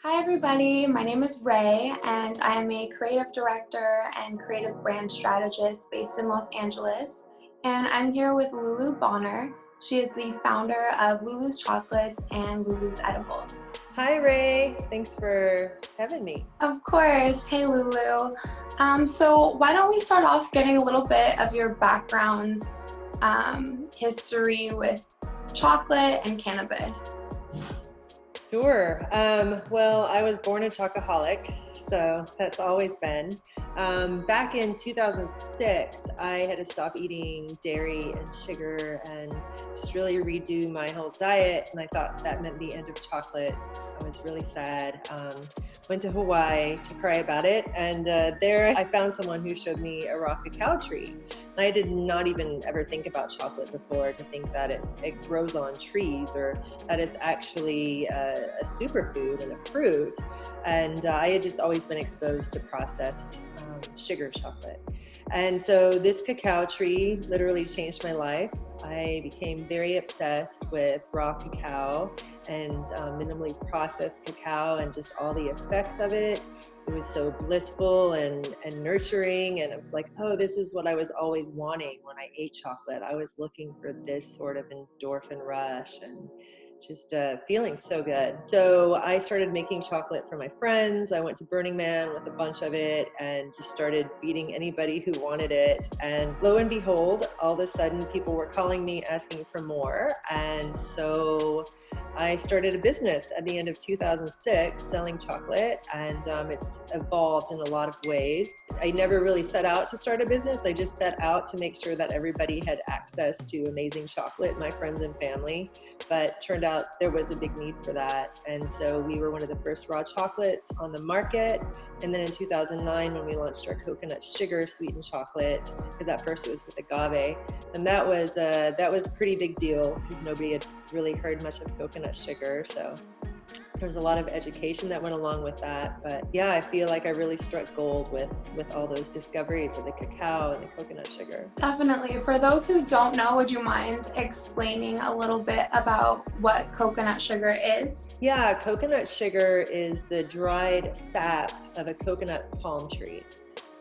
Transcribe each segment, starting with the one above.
Hi everybody, my name is Ray and I am a creative director and creative brand strategist based in Los Angeles. And I'm here with Lulu Bonner. She is the founder of Lulus Chocolates and Lulus Edibles. Hi Ray, thanks for having me. Of course. Hey Lulu. So why don't we start off getting a little bit of your background history with chocolate and cannabis. Sure. Well, I was born a chocoholic, so that's always been. Back in 2006, I had to stop eating dairy and sugar and just really redo my whole diet. And I thought that meant the end of chocolate. I was really sad. Went to Hawaii to cry about it. And there I found someone who showed me a raw cacao tree. I did not even ever think about chocolate before, to think that it grows on trees or that it's actually a superfood and a fruit. And I had just always been exposed to processed sugar chocolate. And so this cacao tree literally changed my life. I became very obsessed with raw cacao and minimally processed cacao and just all the effects of it. It was so blissful and nurturing, and I was like, oh, this is what I was always wanting when I ate chocolate. I was looking for this sort of endorphin rush and just feeling so good. So I started making chocolate for my friends. I went to Burning Man with a bunch of it and just started feeding anybody who wanted it. And lo and behold, all of a sudden people were calling me asking for more. And so I started a business at the end of 2006 selling chocolate, and it's evolved in a lot of ways. I never really set out to start a business. I just set out to make sure that everybody had access to amazing chocolate, my friends and family. But turned out there was a big need for that. And so we were one of the first raw chocolates on the market. And then in 2009, when we launched our coconut sugar sweetened chocolate, because at first it was with agave, and that was a pretty big deal because nobody had really heard much of coconut sugar. So there was a lot of education that went along with that. But yeah, I feel like I really struck gold with all those discoveries of the cacao and the coconut sugar. Definitely. For those who don't know, would you mind explaining a little bit about what coconut sugar is? Yeah, coconut sugar is the dried sap of a coconut palm tree.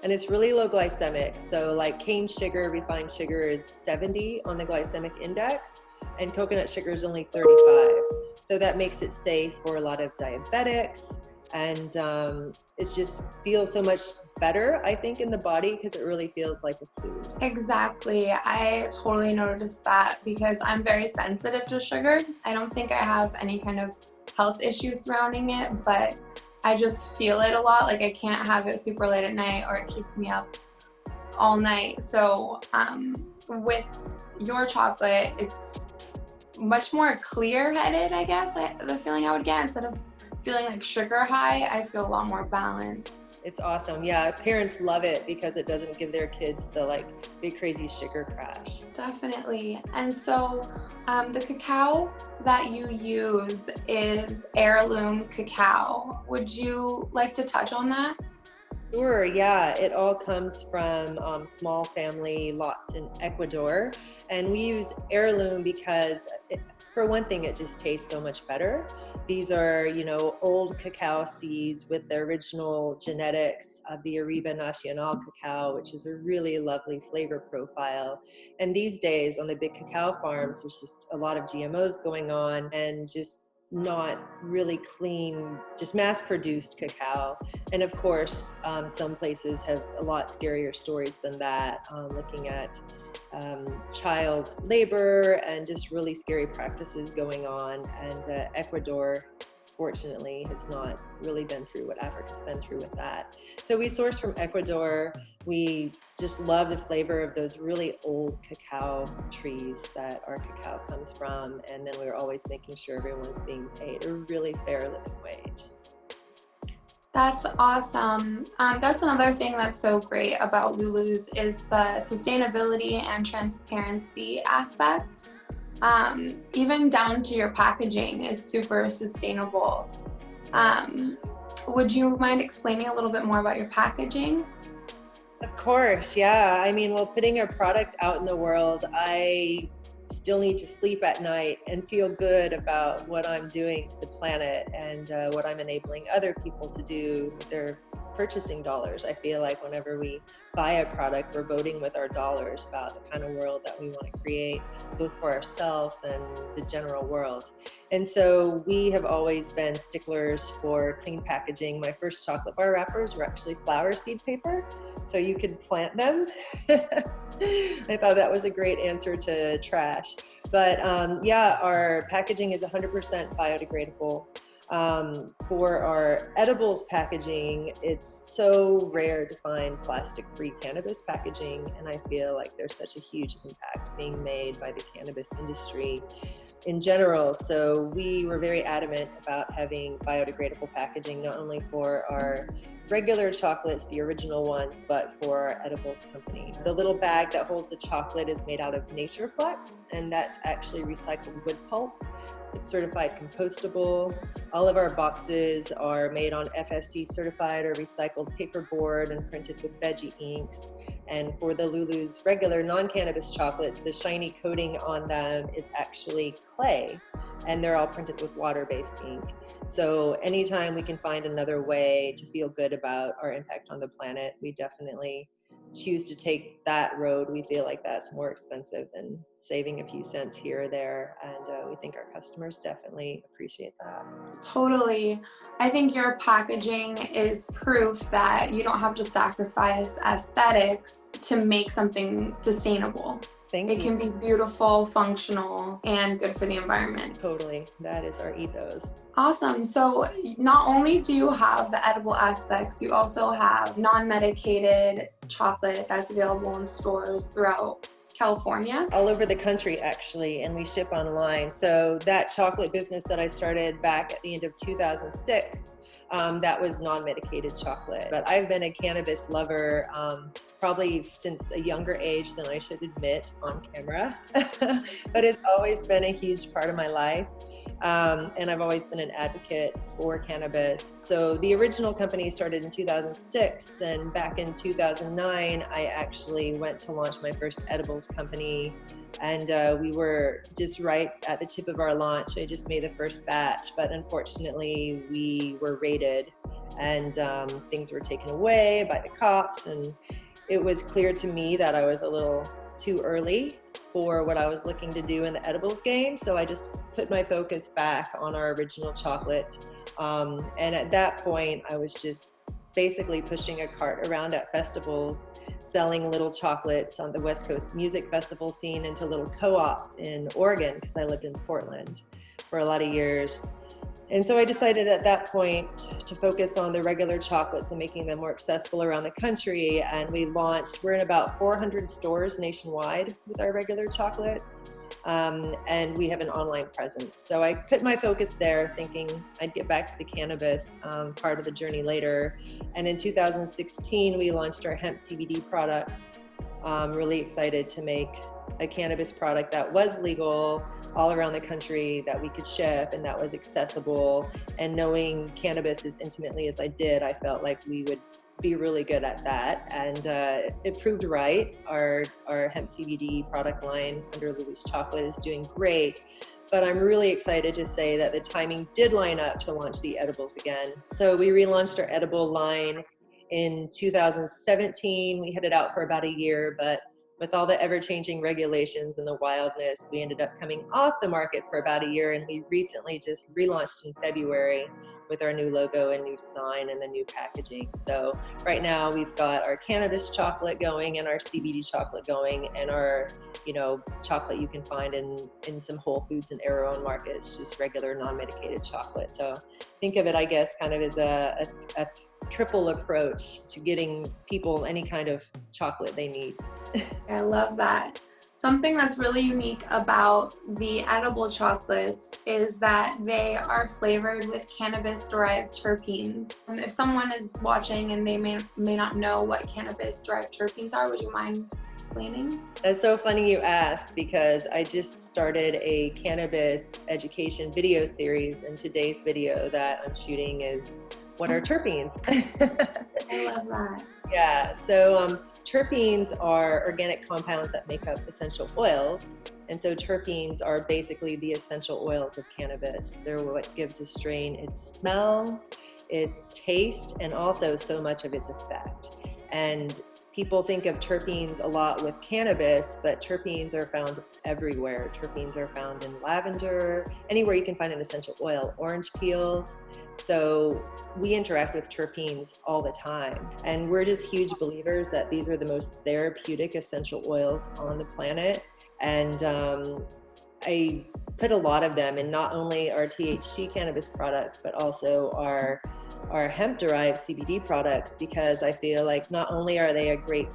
And it's really low glycemic. So like cane sugar, refined sugar is 70 on the glycemic index, and coconut sugar is only 35. So that makes it safe for a lot of diabetics. And it just feels so much better, I think, in the body because it really feels like a food. Exactly. I totally noticed that because I'm very sensitive to sugar. I don't think I have any kind of health issues surrounding it, but I just feel it a lot. Like I can't have it super late at night or it keeps me up all night. So with your chocolate, it's much more clear-headed, I guess, the feeling I would get. Instead of feeling like sugar high, I feel a lot more balanced. It's awesome. Yeah, parents love it because it doesn't give their kids the like big crazy sugar crash. Definitely. And so the cacao that you use is heirloom cacao. Would you like to touch on that? Sure, yeah, it all comes from small family lots in Ecuador, and we use heirloom because, for one thing, it just tastes so much better. These are, old cacao seeds with the original genetics of the Arriba Nacional cacao, which is a really lovely flavor profile. And these days on the big cacao farms, there's just a lot of GMOs going on and just not really clean, just mass-produced cacao. And of course, some places have a lot scarier stories than that, looking at child labor and just really scary practices going on. And Ecuador, fortunately, has not really been through what Africa's been through with that. So we source from Ecuador. We just love the flavor of those really old cacao trees that our cacao comes from. And then we're always making sure everyone's being paid a really fair living wage. That's awesome. That's another thing that's so great about Lulus is the sustainability and transparency aspect. Even down to your packaging is super sustainable. Would you mind explaining a little bit more about your packaging? Of course, yeah. I mean, well, putting a product out in the world, I still need to sleep at night and feel good about what I'm doing to the planet and what I'm enabling other people to do with their purchasing dollars. I feel like whenever we buy a product, we're voting with our dollars about the kind of world that we want to create, both for ourselves and the general world. And so we have always been sticklers for clean packaging. My first chocolate bar wrappers were actually flower seed paper, so you could plant them. I thought that was a great answer to trash. But yeah, our packaging is 100% biodegradable. For our edibles packaging, it's so rare to find plastic-free cannabis packaging, and I feel like there's such a huge impact being made by the cannabis industry in general. So we were very adamant about having biodegradable packaging, not only for our regular chocolates, the original ones, but for our edibles company. The little bag that holds the chocolate is made out of Nature Flex, and that's actually recycled wood pulp. It's certified compostable. All of our boxes are made on FSC certified or recycled paperboard and printed with veggie inks. And for the Lulus regular non-cannabis chocolates, the shiny coating on them is actually clay, and they're all printed with water-based ink. So anytime we can find another way to feel good about our impact on the planet, we definitely choose to take that road. We feel like that's more expensive than saving a few cents here or there, and we think our customers definitely appreciate that. Totally. I think your packaging is proof that you don't have to sacrifice aesthetics to make something sustainable. Thank you. It can be beautiful, functional, and good for the environment. Totally. That is our ethos. Awesome. So not only do you have the edible aspects, you also have non-medicated chocolate that's available in stores throughout California. All over the country, actually, and we ship online. So that chocolate business that I started back at the end of 2006, that was non-medicated chocolate. But I've been a cannabis lover probably since a younger age than I should admit on camera, but it's always been a huge part of my life. And I've always been an advocate for cannabis. So the original company started in 2006, and back in 2009, I actually went to launch my first edibles company, and we were just right at the tip of our launch. I just made the first batch, but unfortunately we were raided, and things were taken away by the cops, and it was clear to me that I was a little too early for what I was looking to do in the edibles game. So I just put my focus back on our original chocolate. And at that point, I was just basically pushing a cart around at festivals, selling little chocolates on the West Coast music festival scene into little co-ops in Oregon, because I lived in Portland for a lot of years. And so I decided at that point to focus on the regular chocolates and making them more accessible around the country. And we launched, we're in about 400 stores nationwide with our regular chocolates. And we have an online presence. So I put my focus there, thinking I'd get back to the cannabis part of the journey later. And in 2016, we launched our hemp CBD products. Really excited to make a cannabis product that was legal all around the country, that we could ship, and that was accessible. And knowing cannabis as intimately as I did, I felt like we would be really good at that. And it proved right. Our hemp CBD product line under Lulus Chocolate is doing great. But I'm really excited to say that the timing did line up to launch the edibles again. So we relaunched our edible line in 2017. We had it out for about a year, but with all the ever-changing regulations and the wildness, we ended up coming off the market for about a year, and we recently just relaunched in February with our new logo and new design and the new packaging. So right now we've got our cannabis chocolate going and our CBD chocolate going, and our, chocolate you can find in some Whole Foods and Arrow markets, just regular non-medicated chocolate. So think of it, I guess, kind of as a triple approach to getting people any kind of chocolate they need. I love that. Something that's really unique about the edible chocolates is that they are flavored with cannabis-derived terpenes. If someone is watching and they may not know what cannabis-derived terpenes are, would you mind explaining? That's so funny you ask, because I just started a cannabis education video series, and today's video that I'm shooting is what are terpenes? I love that. Yeah, so terpenes are organic compounds that make up essential oils, And so terpenes are basically the essential oils of cannabis. They're what gives a strain its smell, its taste, and also so much of its effect. And people think of terpenes a lot with cannabis, but terpenes are found everywhere. Terpenes are found in lavender, anywhere you can find an essential oil, orange peels. So we interact with terpenes all the time. And we're just huge believers that these are the most therapeutic essential oils on the planet. And I put a lot of them in not only our THC cannabis products, but also our hemp-derived CBD products, because I feel like not only are they a great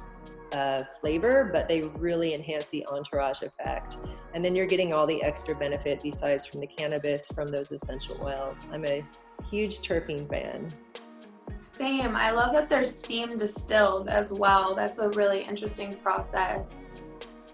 flavor, but they really enhance the entourage effect. And then you're getting all the extra benefit besides from the cannabis from those essential oils. I'm a huge terpene fan. Same. I love that they're steam distilled as well. That's a really interesting process.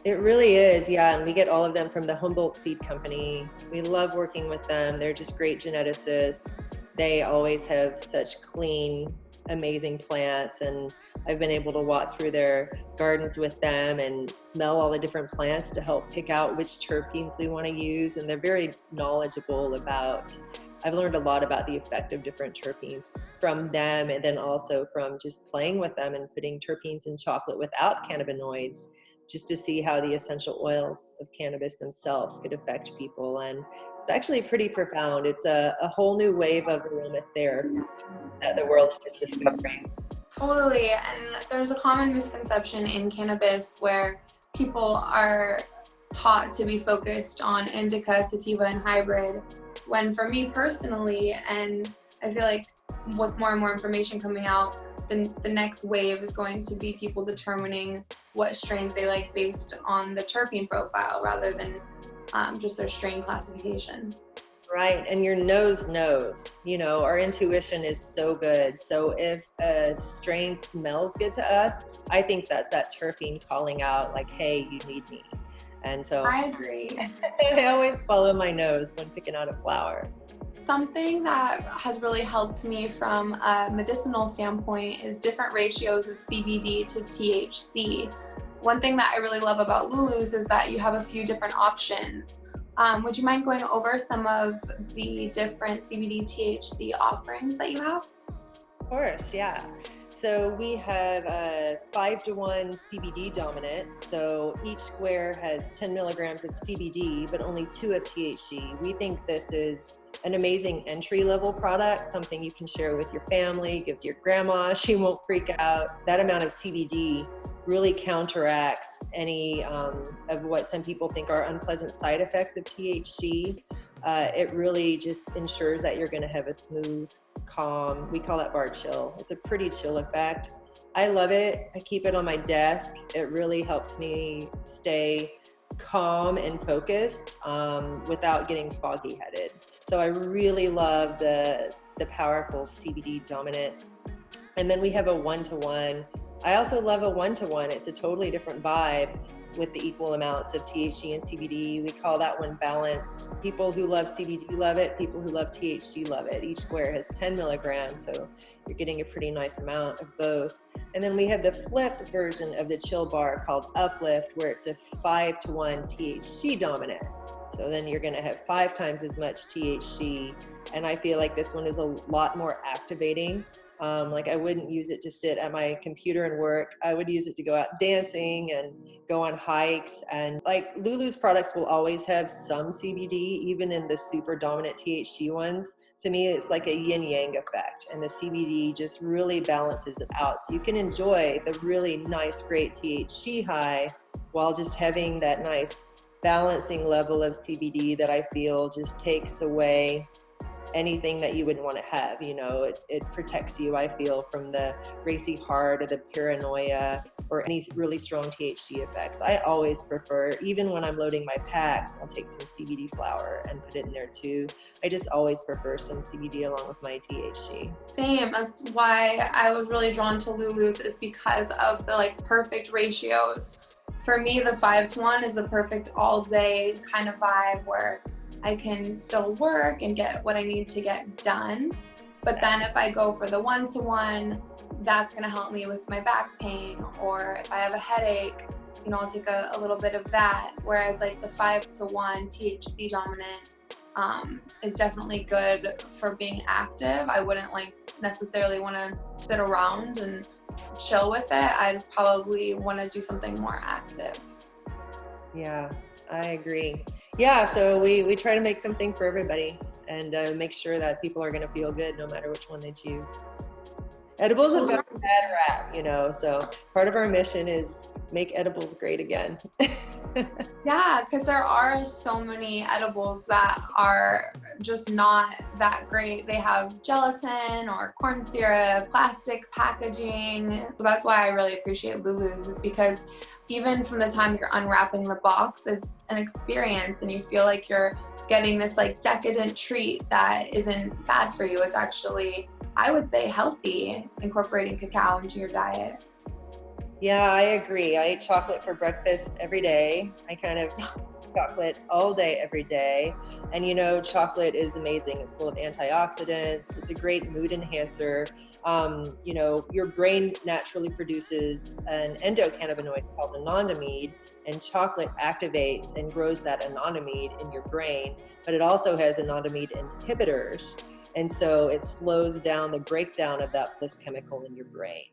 It really is, yeah, and we get all of them from the Humboldt Seed Company. We love working with them. They're just great geneticists. They always have such clean, amazing plants, and I've been able to walk through their gardens with them and smell all the different plants to help pick out which terpenes we want to use, and they're very knowledgeable about. I've learned a lot about the effect of different terpenes from them, and then also from just playing with them and putting terpenes in chocolate without cannabinoids, just to see how the essential oils of cannabis themselves could affect people. And it's actually pretty profound. It's a whole new wave of aromatherapy that the world's just discovering. Totally. And there's a common misconception in cannabis where people are taught to be focused on indica, sativa, and hybrid, when for me personally, and I feel like with more and more information coming out, the next wave is going to be people determining what strains they like based on the terpene profile rather than just their strain classification. Right, and your nose knows, you know, our intuition is so good. So if a strain smells good to us, I think that's that terpene calling out like, hey, you need me. And so I agree. I always follow my nose when picking out a flower. Something that has really helped me from a medicinal standpoint is different ratios of CBD to THC. One thing that I really love about Lulus is that you have a few different options. Would you mind going over some of the different CBD THC offerings that you have? Of course, yeah. So we have a 5-to-1 CBD dominant. So each square has 10 milligrams of CBD, but only 2 of THC. We think this is an amazing entry-level product, something you can share with your family, give to your grandma, she won't freak out. That amount of CBD really counteracts any of what some people think are unpleasant side effects of THC. It really just ensures that you're gonna have a smooth, calm, we call that bar chill. It's a pretty chill effect. I love it. I keep it on my desk. It really helps me stay calm and focused without getting foggy headed. So I really love the powerful CBD dominant. And then we have a 1-to-1. I also love a 1-to-1. It's a totally different vibe with the equal amounts of THC and CBD. We call that one balance. People who love CBD love it. People who love THC love it. Each square has 10 milligrams, so you're getting a pretty nice amount of both. And then we have the flipped version of the chill bar called Uplift, where it's a 5-to-1 THC dominant. So then you're gonna have 5 times as much THC. And I feel like this one is a lot more activating. Like I wouldn't use it to sit at my computer and work. I would use it to go out dancing and go on hikes. And like Lulu's products will always have some CBD, even in the super dominant THC ones. To me, it's like a yin yang effect, and the CBD just really balances it out. So you can enjoy the really nice, great THC high while just having that nice balancing level of CBD that I feel just takes away anything that you wouldn't want to have. You know, it protects you, I feel, from the racy heart or the paranoia or any really strong THC effects. I always prefer, even when I'm loading my packs, I'll take some CBD flower and put it in there too. I just always prefer some CBD along with my THC. Same. That's why I was really drawn to Lulu's, is because of the like perfect ratios. For me, the 5-to-1 is a perfect all day kind of vibe where I can still work and get what I need to get done. But then if I go for the 1-to-1, that's gonna help me with my back pain, or if I have a headache, I'll take a little bit of that. Whereas like the 5-to-1 THC dominant is definitely good for being active. I wouldn't like necessarily want to sit around and chill with it. I'd probably want to do something more active. Yeah, I agree. Yeah, so we try to make something for everybody and make sure that people are going to feel good no matter which one they choose. Edibles have got a bad rap, so part of our mission is make edibles great again. Yeah, because there are so many edibles that are just not that great. They have gelatin or corn syrup, plastic packaging. So that's why I really appreciate Lulus, is because even from the time you're unwrapping the box, it's an experience and you feel like you're getting this like decadent treat that isn't bad for you. It's actually, I would say, healthy, incorporating cacao into your diet. Yeah, I agree. I eat chocolate for breakfast every day. I kind of chocolate all day, every day. And chocolate is amazing. It's full of antioxidants. It's a great mood enhancer. Your brain naturally produces an endocannabinoid called anandamide, and chocolate activates and grows that anandamide in your brain. But it also has anandamide inhibitors. And so it slows down the breakdown of that bliss chemical in your brain.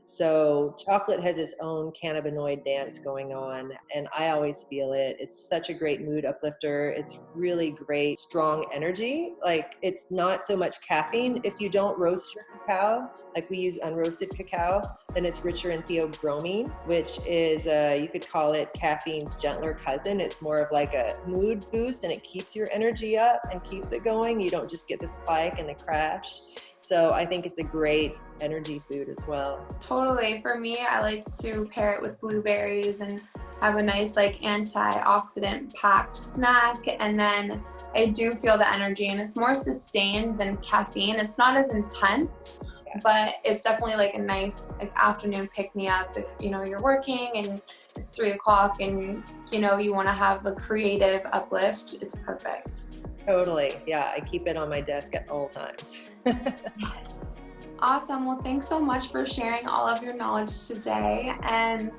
So chocolate has its own cannabinoid dance going on, and I always feel it. It's such a great mood uplifter. It's really great, strong energy. Like, it's not so much caffeine. If you don't roast your cacao, like we use unroasted cacao, then it's richer in theobromine, which is, you could call it caffeine's gentler cousin. It's more of like a mood boost, and it keeps your energy up and keeps it going. You don't just get the spike and the crash. So I think it's a great energy food as well. Totally. For me, I like to pair it with blueberries and have a nice like antioxidant packed snack. And then I do feel the energy, and it's more sustained than caffeine. It's not as intense, but it's definitely like a nice like afternoon pick me up if you're working and it's 3 o'clock and you want to have a creative uplift. It's perfect. Totally. Yeah, I keep it on my desk at all times. Yes. Awesome. Well, thanks so much for sharing all of your knowledge today. And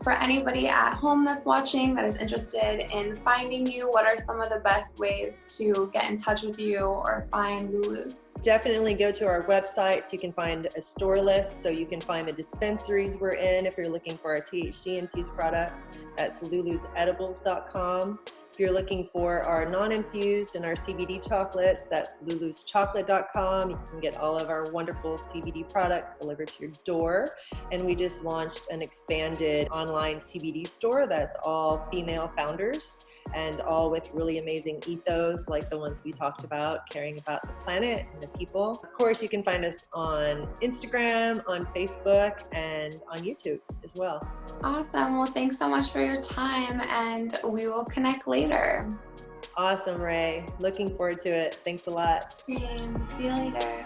for anybody at home that's watching that is interested in finding you, what are some of the best ways to get in touch with you or find Lulus? Definitely go to our website so you can find a store list, so you can find the dispensaries we're in if you're looking for our THC infused products. That's lulusedibles.com. If you're looking for our non-infused and our CBD chocolates, that's luluschocolate.com. You can get all of our wonderful CBD products delivered to your door. And we just launched an expanded online CBD store that's all female founders and all with really amazing ethos like the ones we talked about, caring about the planet and the people. Of course, you can find us on Instagram, on Facebook, and on YouTube as well. Awesome. Well, thanks so much for your time, and we will connect later. Awesome, Ray. Looking forward to it. Thanks a lot. Thanks. See you later.